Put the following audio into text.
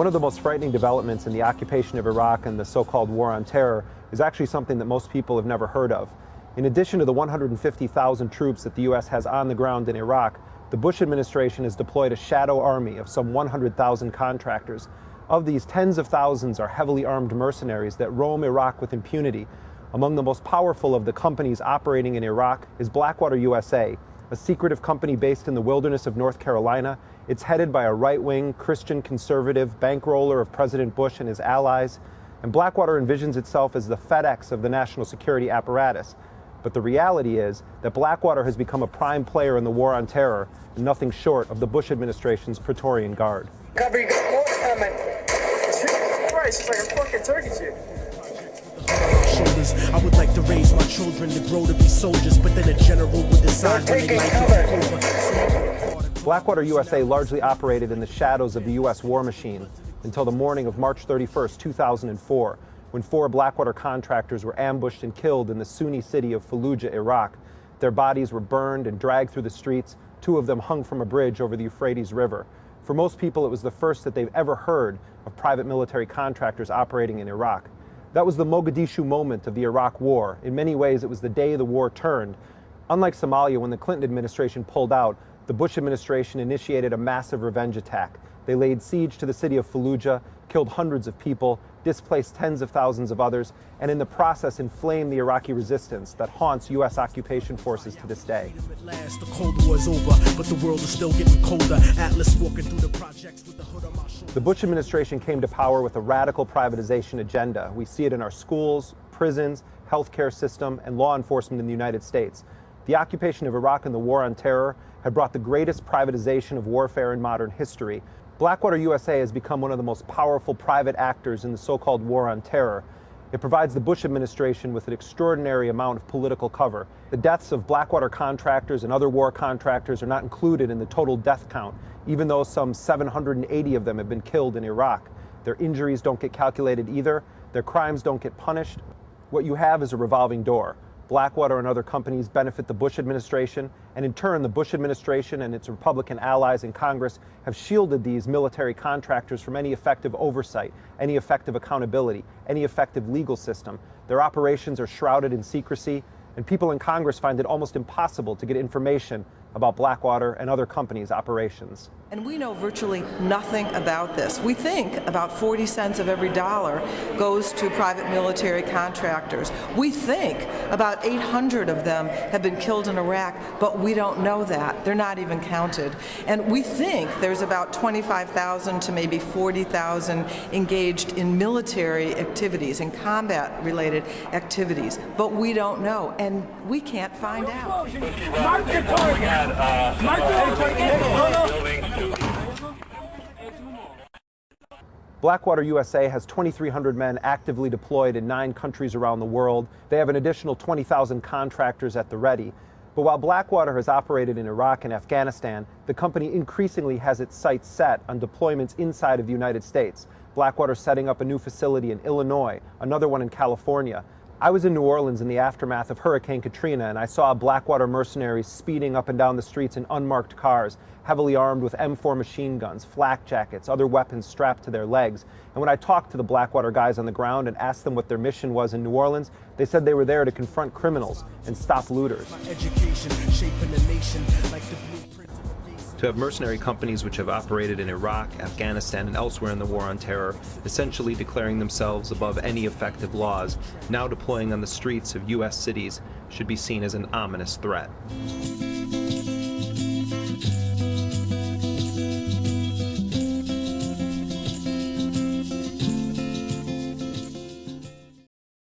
One of the most frightening developments in the occupation of Iraq and the so-called war on terror is actually something that most people have never heard of. In addition to the 150,000 troops that the U.S. has on the ground in Iraq, the Bush administration has deployed a shadow army of some 100,000 contractors. Of these, tens of thousands are heavily armed mercenaries that roam Iraq with impunity. Among the most powerful of the companies operating in Iraq is Blackwater USA, a secretive company based in the wilderness of North Carolina. It's headed by a right-wing, Christian conservative bankroller of President Bush and his allies. And Blackwater envisions itself as the FedEx of the national security apparatus. But the reality is that Blackwater has become a prime player in the war on terror, and nothing short of the Bush administration's Praetorian Guard. Cover, you got more coming. Jesus Christ, it's like a fucking turkey chip. I would like to raise my children to grow to be soldiers, but then a general would decide when they like it over. Blackwater USA largely operated in the shadows of the U.S. war machine until the morning of March 31st, 2004, when 4 Blackwater contractors were ambushed and killed in the Sunni city of Fallujah, Iraq. Their bodies were burned and dragged through the streets, 2 of them hung from a bridge over the Euphrates River. For most people, it was the first that they've ever heard of private military contractors operating in Iraq. That was the Mogadishu moment of the Iraq War. In many ways, it was the day the war turned. Unlike Somalia, when the Clinton administration pulled out, the Bush administration initiated a massive revenge attack. They laid siege to the city of Fallujah, killed hundreds of people, displaced tens of thousands of others, and in the process inflamed the Iraqi resistance that haunts U.S. occupation forces to this day. The Cold War is over, but the world is still getting colder. Atlas walking through the projects with the hood on my shoulder. The Bush administration came to power with a radical privatization agenda. We see it in our schools, prisons, healthcare system, and law enforcement in the United States. The occupation of Iraq and the war on terror had brought the greatest privatization of warfare in modern history. Blackwater USA has become one of the most powerful private actors in the so-called war on terror. It provides the Bush administration with an extraordinary amount of political cover. The deaths of Blackwater contractors and other war contractors are not included in the total death count, even though some 780 of them have been killed in Iraq. Their injuries don't get calculated either. Their crimes don't get punished. What you have is a revolving door. Blackwater and other companies benefit the Bush administration, and in turn, the Bush administration and its Republican allies in Congress have shielded these military contractors from any effective oversight, any effective accountability, any effective legal system. Their operations are shrouded in secrecy, and people in Congress find it almost impossible to get information about Blackwater and other companies' operations. And we know virtually nothing about this. We think about 40 cents of every dollar goes to private military contractors. We think about 800 of them have been killed in Iraq, but we don't know that. They're not even counted. And we think there's about 25,000 to maybe 40,000 engaged in military activities, in combat-related activities, but we don't know, and we can't find out. Blackwater USA has 2,300 men actively deployed in 9 countries around the world. They have an additional 20,000 contractors at the ready. But while Blackwater has operated in Iraq and Afghanistan, the company increasingly has its sights set on deployments inside of the United States. Blackwater setting up a new facility in Illinois, another one in California. I was in New Orleans in the aftermath of Hurricane Katrina, and I saw Blackwater mercenaries speeding up and down the streets in unmarked cars, heavily armed with M4 machine guns, flak jackets, other weapons strapped to their legs. And when I talked to the Blackwater guys on the ground and asked them what their mission was in New Orleans, they said they were there to confront criminals and stop looters. To have mercenary companies which have operated in Iraq, Afghanistan, and elsewhere in the war on terror, essentially declaring themselves above any effective laws, now deploying on the streets of U.S. cities, should be seen as an ominous threat.